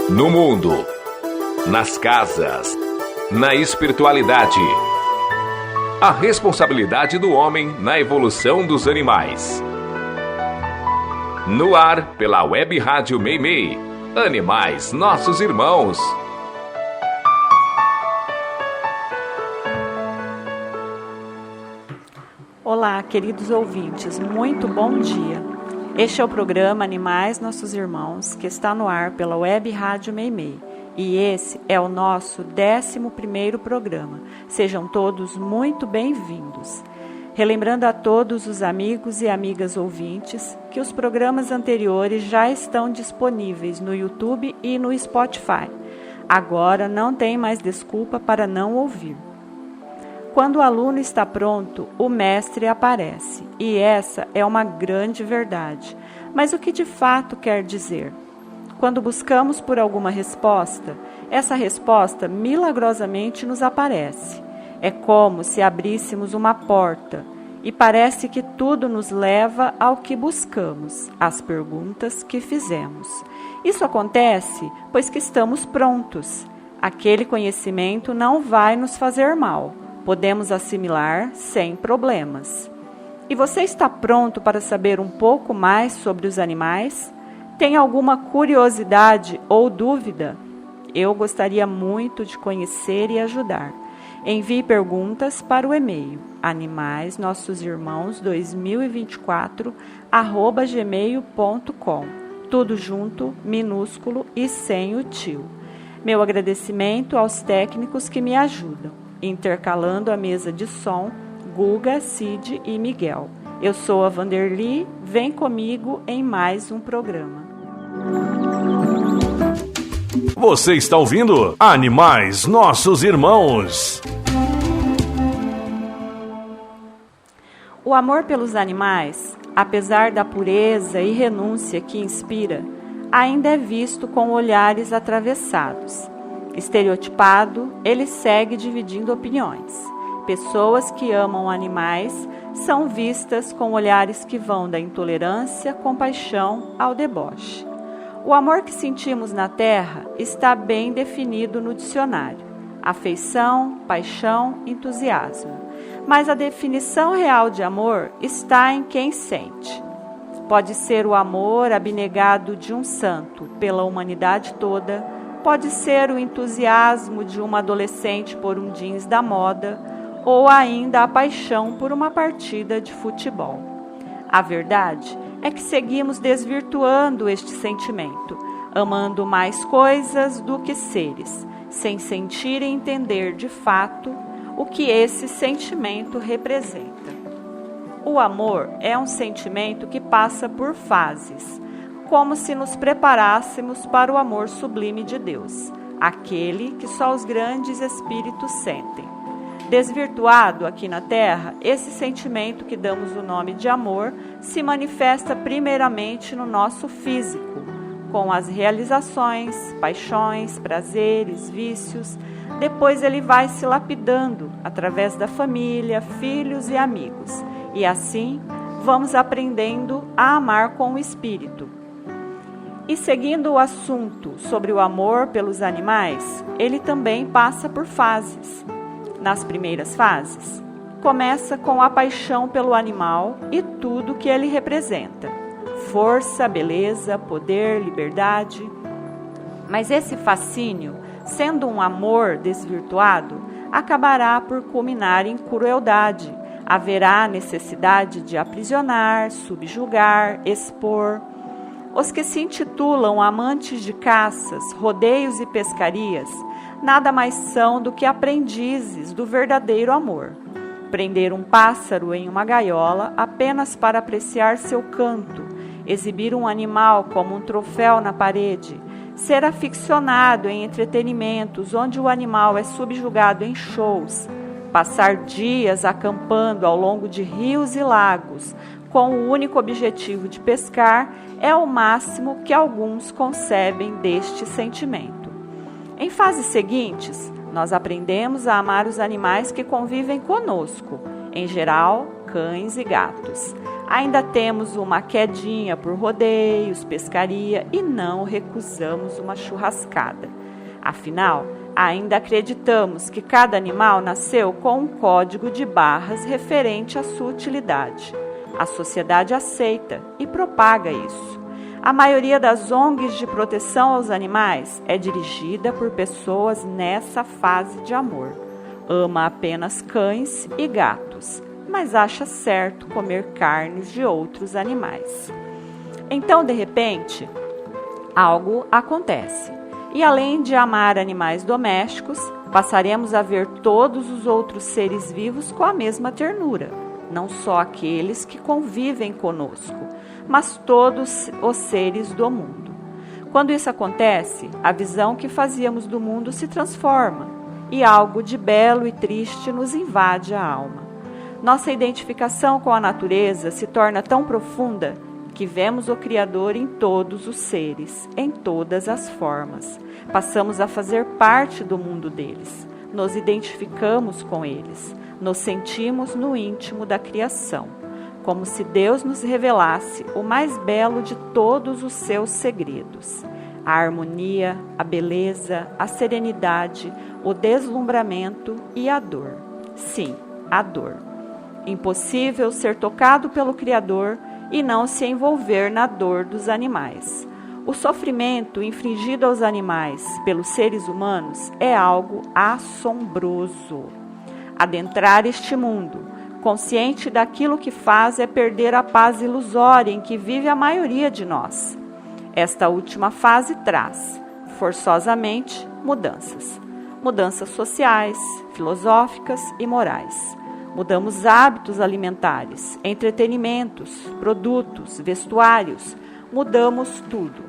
No mundo, nas casas, na espiritualidade. A responsabilidade do homem na evolução dos animais. No ar, pela Web Rádio Meimei. Animais, nossos irmãos. Olá, queridos ouvintes, muito bom dia. Este é o programa Animais, Nossos Irmãos, que está no ar pela Web Rádio Meimei. E esse é o nosso 11º programa. Sejam todos muito bem-vindos. Relembrando a todos os amigos e amigas ouvintes que os programas anteriores já estão disponíveis no YouTube e no Spotify. Agora não tem mais desculpa para não ouvir. Quando o aluno está pronto, o mestre aparece, e essa é uma grande verdade. Mas o que de fato quer dizer? Quando buscamos por alguma resposta, essa resposta milagrosamente nos aparece. É como se abríssemos uma porta, e parece que tudo nos leva ao que buscamos, às perguntas que fizemos. Isso acontece pois que estamos prontos. Aquele conhecimento não vai nos fazer mal. Podemos assimilar sem problemas. E você está pronto para saber um pouco mais sobre os animais? Tem alguma curiosidade ou dúvida? Eu gostaria muito de conhecer e ajudar. Envie perguntas para o e-mail animaisnossosimãos2024@gmail.com. Tudo junto, minúsculo e sem o tio. Meu agradecimento aos técnicos que me ajudam, intercalando a mesa de som, Guga, Cid e Miguel. Eu sou a Vanderly, vem comigo em mais um programa. Você está ouvindo Animais, Nossos Irmãos. O amor pelos animais, apesar da pureza e renúncia que inspira, ainda é visto com olhares atravessados. Estereotipado, ele segue dividindo opiniões. Pessoas que amam animais são vistas com olhares que vão da intolerância, compaixão ao deboche. O amor que sentimos na Terra está bem definido no dicionário: afeição, paixão, entusiasmo. Mas a definição real de amor está em quem sente. Pode ser o amor abnegado de um santo pela humanidade toda, pode ser o entusiasmo de uma adolescente por um jeans da moda, ou ainda a paixão por uma partida de futebol. A verdade é que seguimos desvirtuando este sentimento, amando mais coisas do que seres, sem sentir e entender de fato o que esse sentimento representa. O amor é um sentimento que passa por fases, como se nos preparássemos para o amor sublime de Deus, aquele que só os grandes espíritos sentem. Desvirtuado aqui na Terra, esse sentimento que damos o nome de amor se manifesta primeiramente no nosso físico, com as realizações, paixões, prazeres, vícios. Depois ele vai se lapidando através da família, filhos e amigos. E assim vamos aprendendo a amar com o espírito. E seguindo o assunto sobre o amor pelos animais, ele também passa por fases. Nas primeiras fases, começa com a paixão pelo animal e tudo que ele representa: força, beleza, poder, liberdade. Mas esse fascínio, sendo um amor desvirtuado, acabará por culminar em crueldade. Haverá necessidade de aprisionar, subjugar, expor. Os que se intitulam amantes de caças, rodeios e pescarias nada mais são do que aprendizes do verdadeiro amor. Prender um pássaro em uma gaiola apenas para apreciar seu canto, exibir um animal como um troféu na parede, ser aficionado em entretenimentos onde o animal é subjugado em shows, passar dias acampando ao longo de rios e lagos com o único objetivo de pescar é o máximo que alguns concebem deste sentimento. Em fases seguintes, nós aprendemos a amar os animais que convivem conosco, em geral, cães e gatos. Ainda temos uma quedinha por rodeios, pescaria e não recusamos uma churrascada. Afinal, ainda acreditamos que cada animal nasceu com um código de barras referente à sua utilidade. A sociedade aceita e propaga isso. A maioria das ONGs de proteção aos animais é dirigida por pessoas nessa fase de amor. Ama apenas cães e gatos, mas acha certo comer carnes de outros animais. Então, de repente, algo acontece. E além de amar animais domésticos, passaremos a ver todos os outros seres vivos com a mesma ternura, não só aqueles que convivem conosco, mas todos os seres do mundo. Quando isso acontece, a visão que fazíamos do mundo se transforma e algo de belo e triste nos invade a alma. Nossa identificação com a natureza se torna tão profunda que vemos o Criador em todos os seres, em todas as formas. Passamos a fazer parte do mundo deles, nos identificamos com eles, nos sentimos no íntimo da criação, como se Deus nos revelasse o mais belo de todos os seus segredos. A harmonia, a beleza, a serenidade, o deslumbramento e a dor. Sim, a dor. Impossível ser tocado pelo Criador e não se envolver na dor dos animais. O sofrimento infligido aos animais pelos seres humanos é algo assombroso. Adentrar este mundo, consciente daquilo que faz, é perder a paz ilusória em que vive a maioria de nós. Esta última fase traz, forçosamente, mudanças. Mudanças sociais, filosóficas e morais. Mudamos hábitos alimentares, entretenimentos, produtos, vestuários. Mudamos tudo.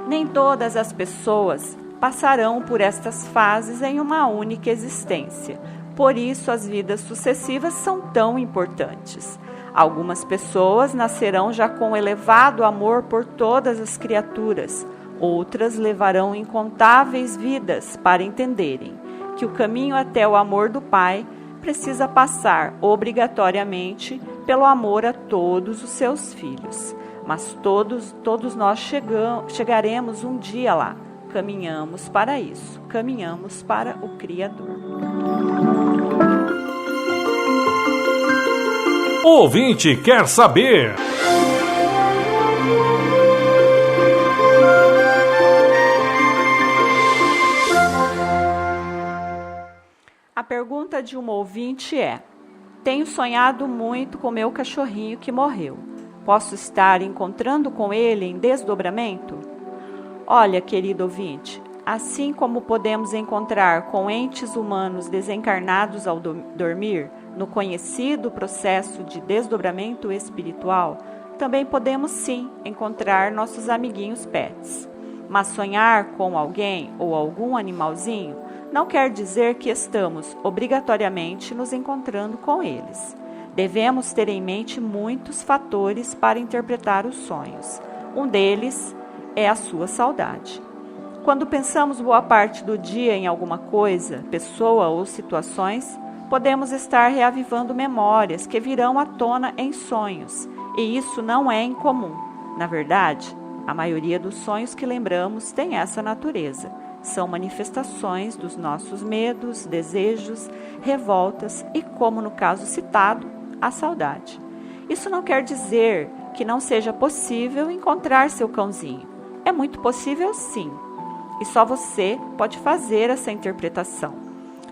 Nem todas as pessoas passarão por estas fases em uma única existência. Por isso, as vidas sucessivas são tão importantes. Algumas pessoas nascerão já com elevado amor por todas as criaturas. Outras levarão incontáveis vidas para entenderem que o caminho até o amor do Pai precisa passar obrigatoriamente pelo amor a todos os seus filhos. Mas todos nós chegaremos um dia lá. Caminhamos para isso. Caminhamos para o Criador. O ouvinte quer saber. A pergunta de um ouvinte é: tenho sonhado muito com meu cachorrinho que morreu. Posso estar encontrando com ele em desdobramento? Olha, querido ouvinte, assim como podemos encontrar com entes humanos desencarnados ao dormir, no conhecido processo de desdobramento espiritual, também podemos sim encontrar nossos amiguinhos pets. Mas sonhar com alguém ou algum animalzinho não quer dizer que estamos obrigatoriamente nos encontrando com eles. Devemos ter em mente muitos fatores para interpretar os sonhos. Um deles é a sua saudade. Quando pensamos boa parte do dia em alguma coisa, pessoa ou situações, podemos estar reavivando memórias que virão à tona em sonhos, e isso não é incomum. Na verdade, a maioria dos sonhos que lembramos tem essa natureza. São manifestações dos nossos medos, desejos, revoltas e, como no caso citado, a saudade. Isso não quer dizer que não seja possível encontrar seu cãozinho. É muito possível, sim. E só você pode fazer essa interpretação.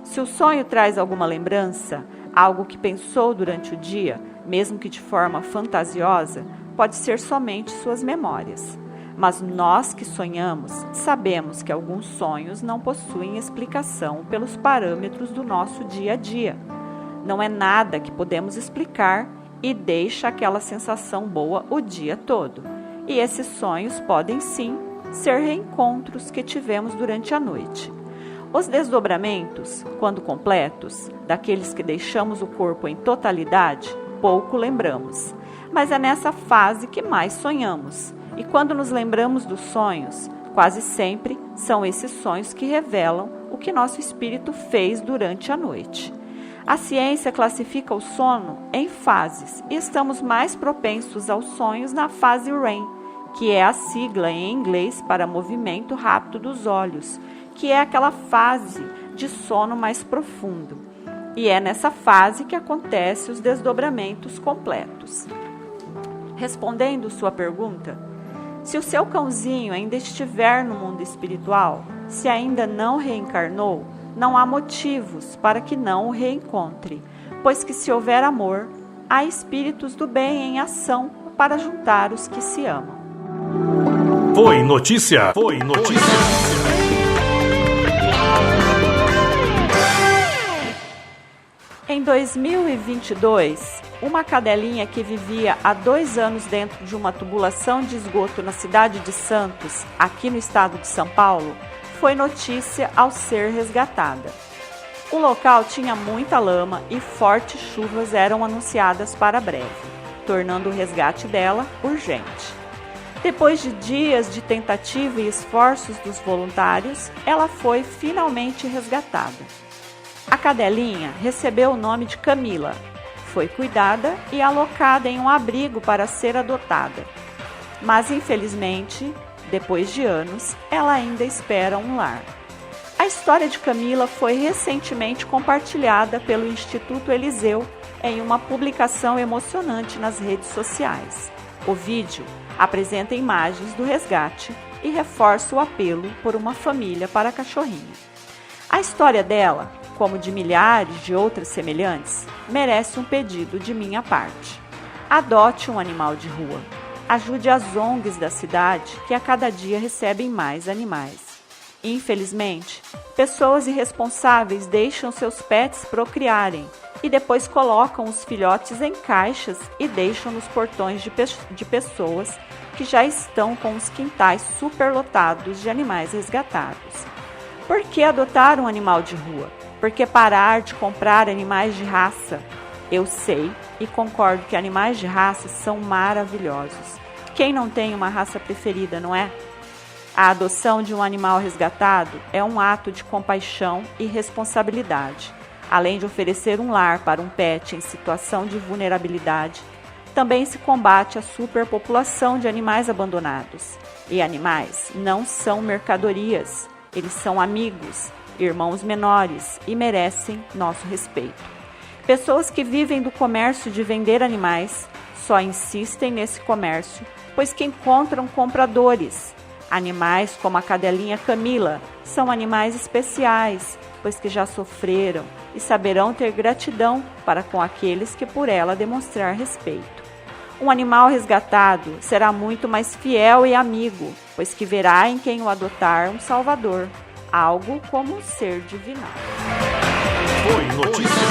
Se o sonho traz alguma lembrança, algo que pensou durante o dia, mesmo que de forma fantasiosa, pode ser somente suas memórias. Mas nós que sonhamos, sabemos que alguns sonhos não possuem explicação pelos parâmetros do nosso dia a dia. Não é nada que podemos explicar e deixa aquela sensação boa o dia todo. E esses sonhos podem sim ser reencontros que tivemos durante a noite. Os desdobramentos, quando completos, daqueles que deixamos o corpo em totalidade, pouco lembramos. Mas é nessa fase que mais sonhamos. E quando nos lembramos dos sonhos, quase sempre são esses sonhos que revelam o que nosso espírito fez durante a noite. A ciência classifica o sono em fases e estamos mais propensos aos sonhos na fase REM, que é a sigla em inglês para movimento rápido dos olhos, que é aquela fase de sono mais profundo. E é nessa fase que acontecem os desdobramentos completos. Respondendo sua pergunta, se o seu cãozinho ainda estiver no mundo espiritual, se ainda não reencarnou, não há motivos para que não o reencontre, pois que se houver amor, há espíritos do bem em ação para juntar os que se amam. Foi notícia. Em 2022, uma cadelinha que vivia há 2 anos dentro de uma tubulação de esgoto na cidade de Santos, aqui no estado de São Paulo, foi notícia ao ser resgatada. O local tinha muita lama e fortes chuvas eram anunciadas para breve, tornando o resgate dela urgente. Depois de dias de tentativa e esforços dos voluntários, ela foi finalmente resgatada. A cadelinha recebeu o nome de Camila, foi cuidada e alocada em um abrigo para ser adotada. Mas, infelizmente, depois de anos, ela ainda espera um lar. A história de Camila foi recentemente compartilhada pelo Instituto Eliseu em uma publicação emocionante nas redes sociais. O vídeo apresenta imagens do resgate e reforça o apelo por uma família para a cachorrinha. A história dela, como de milhares de outras semelhantes, merece um pedido de minha parte. Adote um animal de rua. Ajude as ONGs da cidade, que a cada dia recebem mais animais. Infelizmente, pessoas irresponsáveis deixam seus pets procriarem e depois colocam os filhotes em caixas e deixam nos portões de pessoas que já estão com os quintais superlotados de animais resgatados. Por que adotar um animal de rua? Por que parar de comprar animais de raça? Eu sei e concordo que animais de raça são maravilhosos. Quem não tem uma raça preferida, não é? A adoção de um animal resgatado é um ato de compaixão e responsabilidade. Além de oferecer um lar para um pet em situação de vulnerabilidade, também se combate a superpopulação de animais abandonados. E animais não são mercadorias, eles são amigos, irmãos menores e merecem nosso respeito. Pessoas que vivem do comércio de vender animais só insistem nesse comércio, pois que encontram compradores. Animais como a cadelinha Camila são animais especiais, pois que já sofreram e saberão ter gratidão para com aqueles que por ela demonstrar respeito. Um animal resgatado será muito mais fiel e amigo, pois que verá em quem o adotar um salvador, algo como um ser divinal. Foi notícia.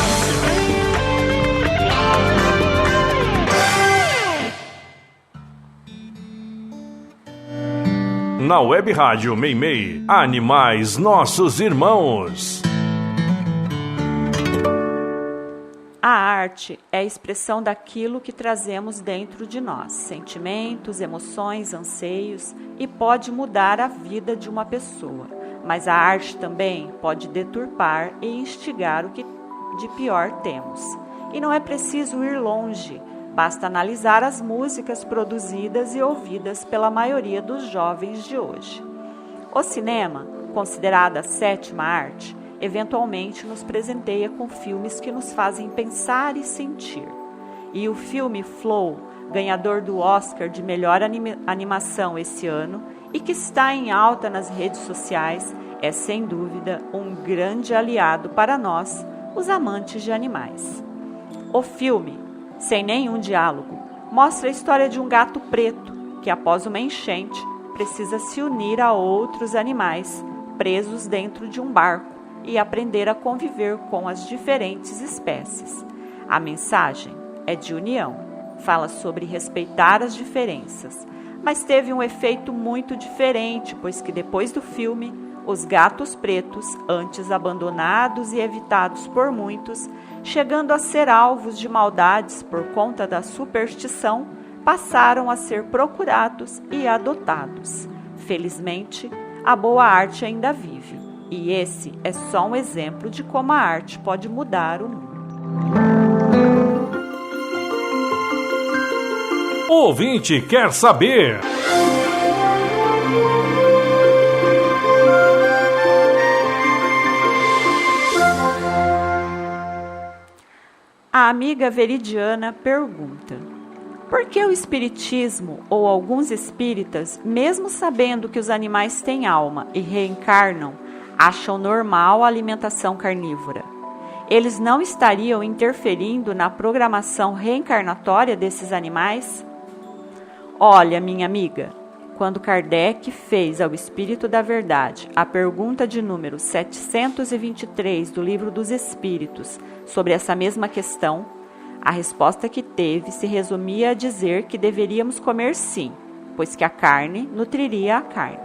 Na Web Rádio Meimei, Animais Nossos Irmãos. A arte é a expressão daquilo que trazemos dentro de nós, sentimentos, emoções, anseios, e pode mudar a vida de uma pessoa. Mas a arte também pode deturpar e instigar o que de pior temos. E não é preciso ir longe, basta analisar as músicas produzidas e ouvidas pela maioria dos jovens de hoje. O cinema, considerado a 7ª arte, eventualmente nos presenteia com filmes que nos fazem pensar e sentir. E o filme Flow, ganhador do Oscar de melhor animação esse ano e que está em alta nas redes sociais, é sem dúvida um grande aliado para nós, os amantes de animais. O filme, sem nenhum diálogo, mostra a história de um gato preto que, após uma enchente, precisa se unir a outros animais presos dentro de um barco e aprender a conviver com as diferentes espécies. A mensagem é de união, fala sobre respeitar as diferenças, mas teve um efeito muito diferente, pois que depois do filme, os gatos pretos, antes abandonados e evitados por muitos, chegando a ser alvos de maldades por conta da superstição, passaram a ser procurados e adotados. Felizmente, a boa arte ainda vive, e esse é só um exemplo de como a arte pode mudar o mundo. O ouvinte quer saber. A amiga Veridiana pergunta: por que o espiritismo ou alguns espíritas, mesmo sabendo que os animais têm alma e reencarnam, acham normal a alimentação carnívora? Eles não estariam interferindo na programação reencarnatória desses animais? Olha, minha amiga, quando Kardec fez ao Espírito da Verdade a pergunta de número 723 do Livro dos Espíritos sobre essa mesma questão, a resposta que teve se resumia a dizer que deveríamos comer sim, pois que a carne nutriria a carne.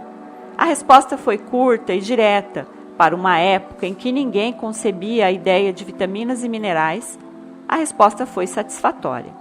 A resposta foi curta e direta. Para uma época em que ninguém concebia a ideia de vitaminas e minerais, a resposta foi satisfatória.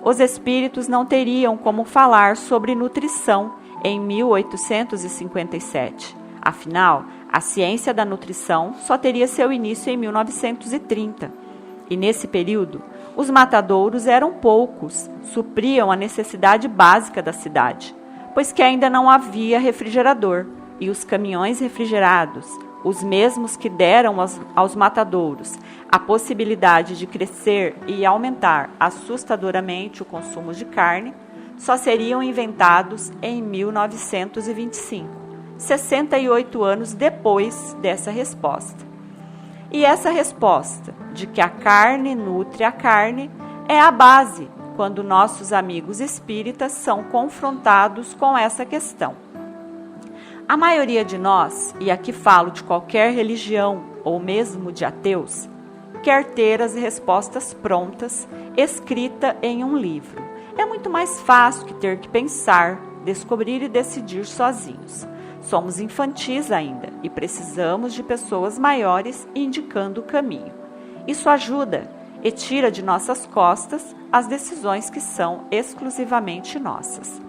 Os espíritos não teriam como falar sobre nutrição em 1857. Afinal, a ciência da nutrição só teria seu início em 1930. E nesse período, os matadouros eram poucos, supriam a necessidade básica da cidade, pois que ainda não havia refrigerador, e os caminhões refrigerados, os mesmos que deram aos matadouros a possibilidade de crescer e aumentar assustadoramente o consumo de carne, só seriam inventados em 1925, 68 anos depois dessa resposta. E essa resposta de que a carne nutre a carne é a base quando nossos amigos espíritas são confrontados com essa questão. A maioria de nós, e aqui falo de qualquer religião ou mesmo de ateus, quer ter as respostas prontas, escrita em um livro. É muito mais fácil que ter que pensar, descobrir e decidir sozinhos. Somos infantis ainda e precisamos de pessoas maiores indicando o caminho. Isso ajuda e tira de nossas costas as decisões que são exclusivamente nossas.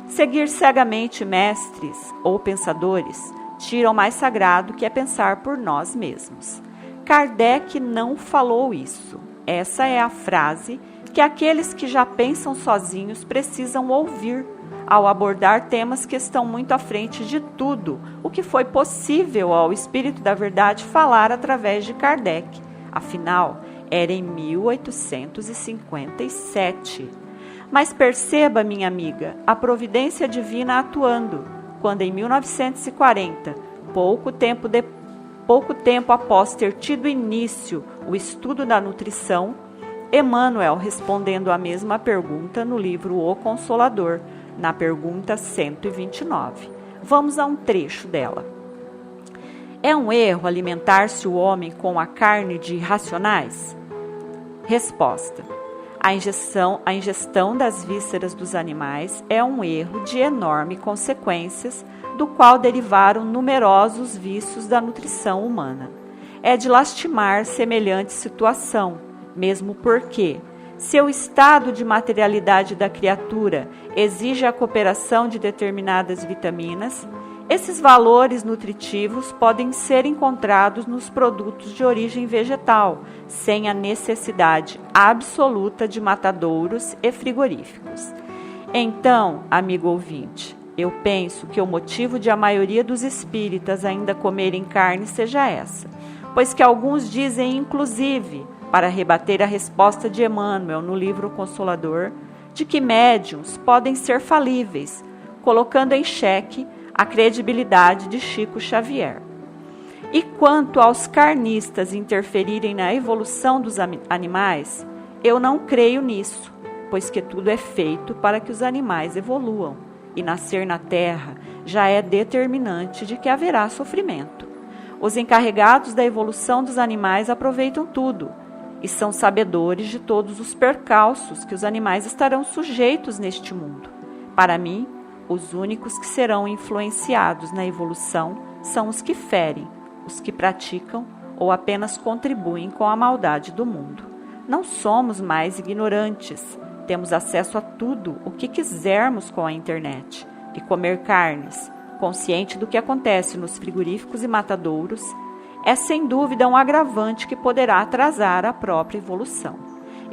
Seguir cegamente mestres ou pensadores tira o mais sagrado, que é pensar por nós mesmos. Kardec não falou isso. Essa é a frase que aqueles que já pensam sozinhos precisam ouvir ao abordar temas que estão muito à frente de tudo o que foi possível ao Espírito da Verdade falar através de Kardec. Afinal, era em 1857. Mas perceba, minha amiga, a providência divina atuando, quando em 1940, pouco tempo após ter tido início o estudo da nutrição, Emmanuel respondendo a mesma pergunta no livro O Consolador, na pergunta 129. Vamos a um trecho dela. É um erro alimentar-se o homem com a carne de irracionais? Resposta. A ingestão das vísceras dos animais é um erro de enorme consequências, do qual derivaram numerosos vícios da nutrição humana. É de lastimar semelhante situação, mesmo porque, se o estado de materialidade da criatura exige a cooperação de determinadas vitaminas, esses valores nutritivos podem ser encontrados nos produtos de origem vegetal, sem a necessidade absoluta de matadouros e frigoríficos. Então, amigo ouvinte, eu penso que o motivo de a maioria dos espíritas ainda comerem carne seja essa, pois que alguns dizem, inclusive, para rebater a resposta de Emmanuel no livro Consolador, de que médiuns podem ser falíveis, colocando em xeque a credibilidade de Chico Xavier. E quanto aos carnistas interferirem na evolução dos animais, eu não creio nisso, pois que tudo é feito para que os animais evoluam, e nascer na terra já é determinante de que haverá sofrimento. Os encarregados da evolução dos animais aproveitam tudo, e são sabedores de todos os percalços que os animais estarão sujeitos neste mundo. Para mim, os únicos que serão influenciados na evolução são os que ferem, os que praticam ou apenas contribuem com a maldade do mundo. Não somos mais ignorantes, temos acesso a tudo o que quisermos com a internet. E comer carnes, consciente do que acontece nos frigoríficos e matadouros, é sem dúvida um agravante que poderá atrasar a própria evolução.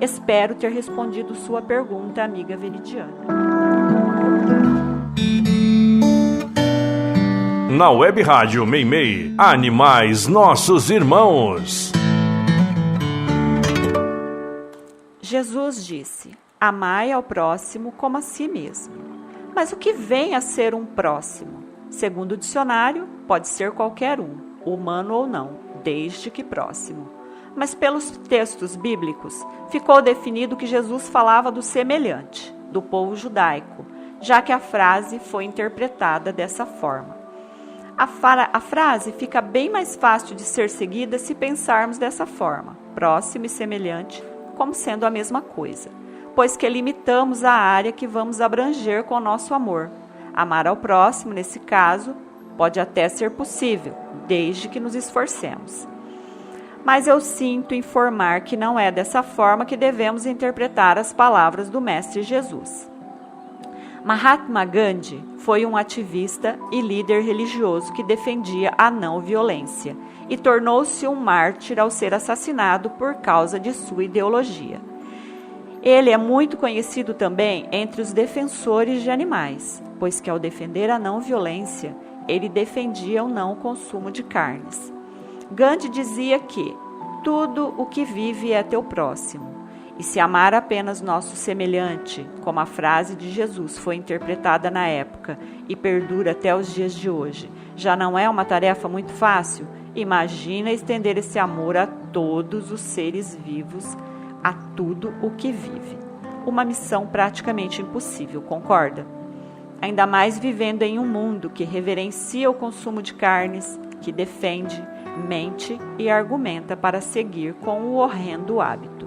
Espero ter respondido sua pergunta, amiga Veridiana. Na Web Rádio Meimei, Animais Nossos Irmãos. Jesus disse: amai ao próximo como a si mesmo. Mas o que vem a ser um próximo? Segundo o dicionário, pode ser qualquer um, humano ou não, desde que próximo. Mas pelos textos bíblicos, ficou definido que Jesus falava do semelhante, do povo judaico, já que a frase foi interpretada dessa forma. A frase fica bem mais fácil de ser seguida se pensarmos dessa forma, próximo e semelhante, como sendo a mesma coisa, pois que limitamos a área que vamos abranger com o nosso amor. Amar ao próximo, nesse caso, pode até ser possível, desde que nos esforcemos. Mas eu sinto informar que não é dessa forma que devemos interpretar as palavras do Mestre Jesus. Mahatma Gandhi foi um ativista e líder religioso que defendia a não violência e tornou-se um mártir ao ser assassinado por causa de sua ideologia. Ele é muito conhecido também entre os defensores de animais, pois que ao defender a não violência, ele defendia o não consumo de carnes. Gandhi dizia que tudo o que vive é teu próximo. E se amar apenas nosso semelhante, como a frase de Jesus foi interpretada na época e perdura até os dias de hoje, já não é uma tarefa muito fácil? Imagina estender esse amor a todos os seres vivos, a tudo o que vive. Uma missão praticamente impossível, concorda? Ainda mais vivendo em um mundo que reverencia o consumo de carnes, que defende, mente e argumenta para seguir com o horrendo hábito.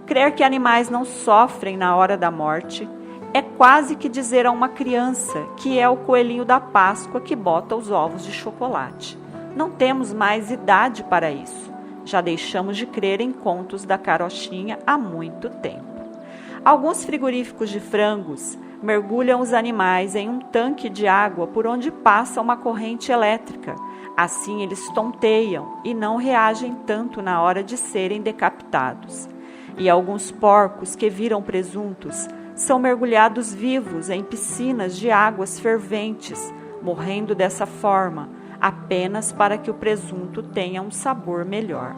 Crer que animais não sofrem na hora da morte é quase que dizer a uma criança que é o coelhinho da Páscoa que bota os ovos de chocolate. Não temos mais idade para isso. Já deixamos de crer em contos da carochinha há muito tempo. Alguns frigoríficos de frangos mergulham os animais em um tanque de água por onde passa uma corrente elétrica. Assim eles tonteiam e não reagem tanto na hora de serem decapitados. E alguns porcos que viram presuntos são mergulhados vivos em piscinas de águas ferventes, morrendo dessa forma, apenas para que o presunto tenha um sabor melhor.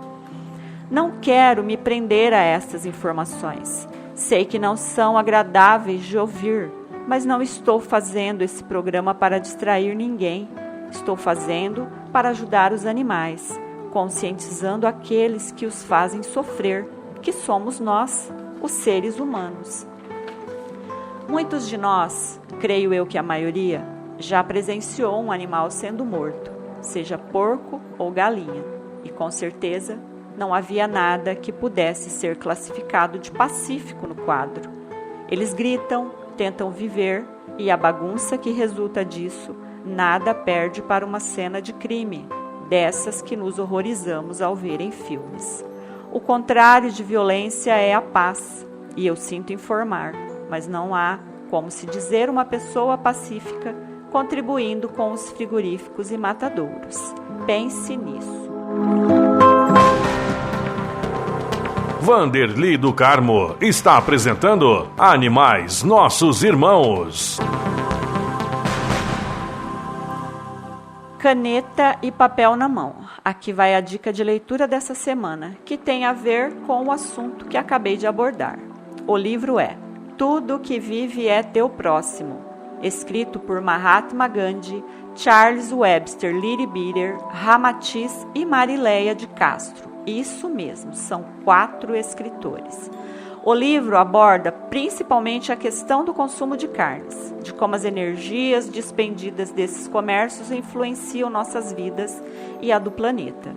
Não quero me prender a essas informações. Sei que não são agradáveis de ouvir, mas não estou fazendo esse programa para distrair ninguém. Estou fazendo para ajudar os animais, conscientizando aqueles que os fazem sofrer, que somos nós, os seres humanos. Muitos de nós, creio eu que a maioria, já presenciou um animal sendo morto, seja porco ou galinha, e com certeza não havia nada que pudesse ser classificado de pacífico no quadro. Eles gritam, tentam viver, e a bagunça que resulta disso nada perde para uma cena de crime, dessas que nos horrorizamos ao ver em filmes. O contrário de violência é a paz, e eu sinto informar, mas não há como se dizer uma pessoa pacífica contribuindo com os frigoríficos e matadouros. Pense nisso. Vanderly do Carmo está apresentando Animais Nossos Irmãos. Caneta e papel na mão. Aqui vai a dica de leitura dessa semana, que tem a ver com o assunto que acabei de abordar. O livro é Tudo que Vive é Teu Próximo, escrito por Mahatma Gandhi, Charles Webster Leadbeater, Ramatiz e Marileia de Castro. Isso mesmo, são 4 escritores. O livro aborda principalmente a questão do consumo de carnes, de como as energias despendidas desses comércios influenciam nossas vidas e a do planeta.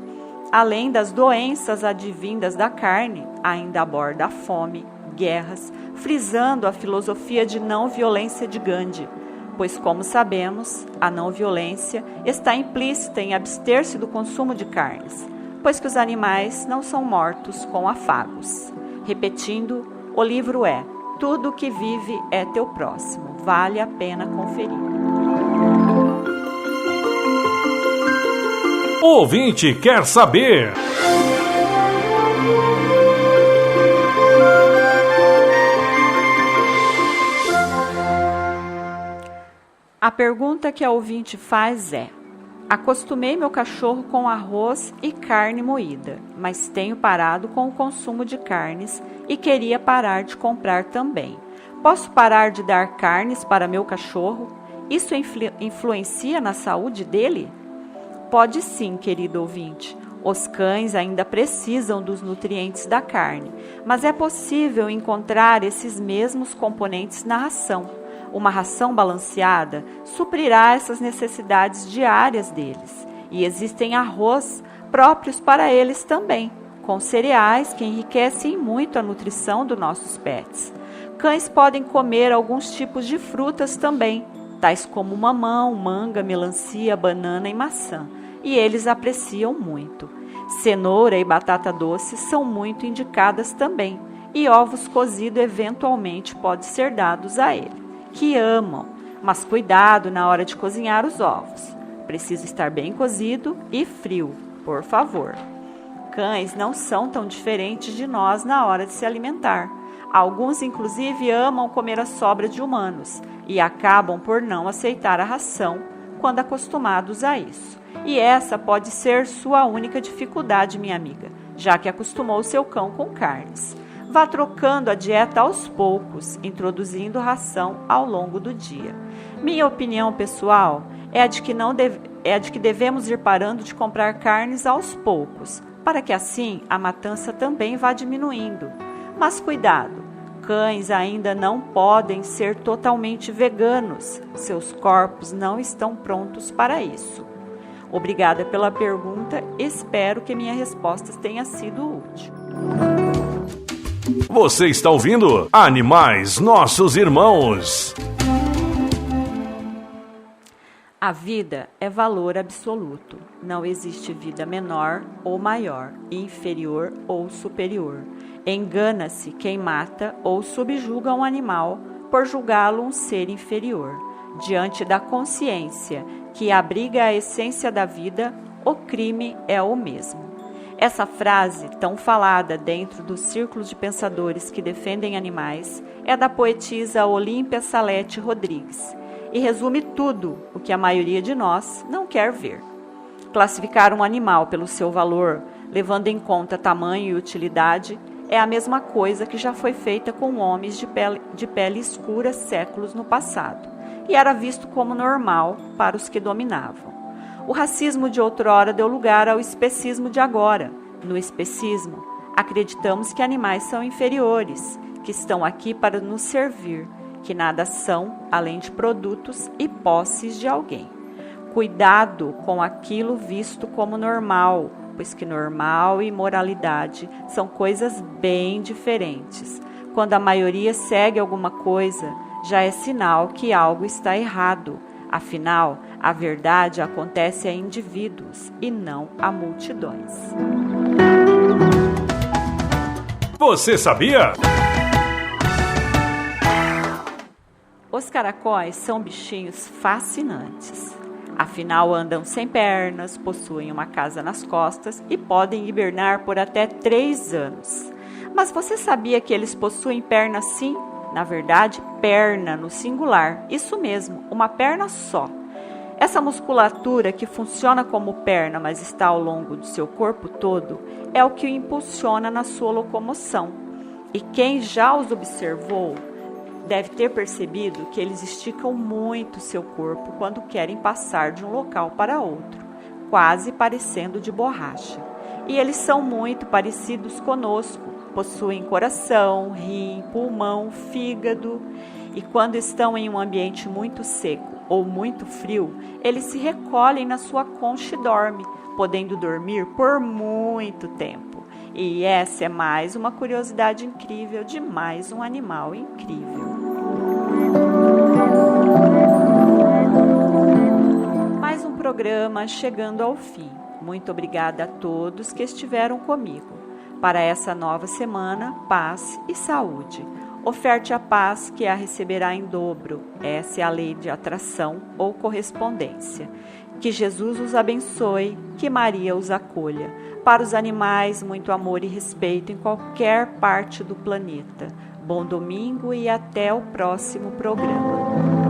Além das doenças advindas da carne, ainda aborda a fome, guerras, frisando a filosofia de não violência de Gandhi, pois, como sabemos, a não violência está implícita em abster-se do consumo de carnes, pois que os animais não são mortos com afagos. Repetindo, o livro é Tudo que Vive é Teu Próximo. Vale a pena conferir. O ouvinte quer saber. A pergunta que a ouvinte faz é: acostumei meu cachorro com arroz e carne moída, mas tenho parado com o consumo de carnes e queria parar de comprar também. Posso parar de dar carnes para meu cachorro? Isso influencia na saúde dele? Pode sim, querido ouvinte. Os cães ainda precisam dos nutrientes da carne, mas é possível encontrar esses mesmos componentes na ração. Uma ração balanceada suprirá essas necessidades diárias deles. E existem arroz próprios para eles também, com cereais que enriquecem muito a nutrição dos nossos pets. Cães podem comer alguns tipos de frutas também, tais como mamão, manga, melancia, banana e maçã, e eles apreciam muito. Cenoura e batata doce são muito indicadas também, e ovos cozidos eventualmente podem ser dados a ele, que amam, mas cuidado na hora de cozinhar os ovos. Precisa estar bem cozido e frio, por favor. Cães não são tão diferentes de nós na hora de se alimentar. Alguns, inclusive, amam comer a sobra de humanos e acabam por não aceitar a ração quando acostumados a isso. E essa pode ser sua única dificuldade, minha amiga, já que acostumou seu cão com carnes. Vá trocando a dieta aos poucos, introduzindo ração ao longo do dia. Minha opinião pessoal é a de que devemos ir parando de comprar carnes aos poucos, para que assim a matança também vá diminuindo. Mas cuidado, cães ainda não podem ser totalmente veganos. Seus corpos não estão prontos para isso. Obrigada pela pergunta, espero que minha resposta tenha sido útil. Você está ouvindo Animais Nossos Irmãos. A vida é valor absoluto. Não existe vida menor ou maior, inferior ou superior. Engana-se quem mata ou subjuga um animal por julgá-lo um ser inferior. Diante da consciência que abriga a essência da vida, o crime é o mesmo. Essa frase, tão falada dentro dos círculos de pensadores que defendem animais, é da poetisa Olímpia Salete Rodrigues e resume tudo o que a maioria de nós não quer ver. Classificar um animal pelo seu valor, levando em conta tamanho e utilidade, é a mesma coisa que já foi feita com homens de pele escura séculos no passado, e era visto como normal para os que dominavam. O racismo de outrora deu lugar ao especismo de agora. No especismo, acreditamos que animais são inferiores, que estão aqui para nos servir, que nada são além de produtos e posses de alguém. Cuidado com aquilo visto como normal, pois que normal e moralidade são coisas bem diferentes. Quando a maioria segue alguma coisa, já é sinal que algo está errado. Afinal, a verdade acontece a indivíduos e não a multidões. Você sabia? Os caracóis são bichinhos fascinantes. Afinal, andam sem pernas, possuem uma casa nas costas e podem hibernar por até 3 anos. Mas você sabia que eles possuem pernas sim? Na verdade, perna no singular, isso mesmo, uma perna só. Essa musculatura que funciona como perna, mas está ao longo do seu corpo todo, é o que o impulsiona na sua locomoção. E quem já os observou deve ter percebido que eles esticam muito seu corpo quando querem passar de um local para outro, quase parecendo de borracha. E eles são muito parecidos conosco. Possuem coração, rim, pulmão, fígado e quando estão em um ambiente muito seco ou muito frio, eles se recolhem na sua concha e dormem, podendo dormir por muito tempo. E essa é mais uma curiosidade incrível de mais um animal incrível. Mais um programa chegando ao fim. Muito obrigada a todos que estiveram comigo. Para essa nova semana, paz e saúde. Oferte a paz que a receberá em dobro. Essa é a lei de atração ou correspondência. Que Jesus os abençoe, que Maria os acolha. Para os animais, muito amor e respeito em qualquer parte do planeta. Bom domingo e até o próximo programa.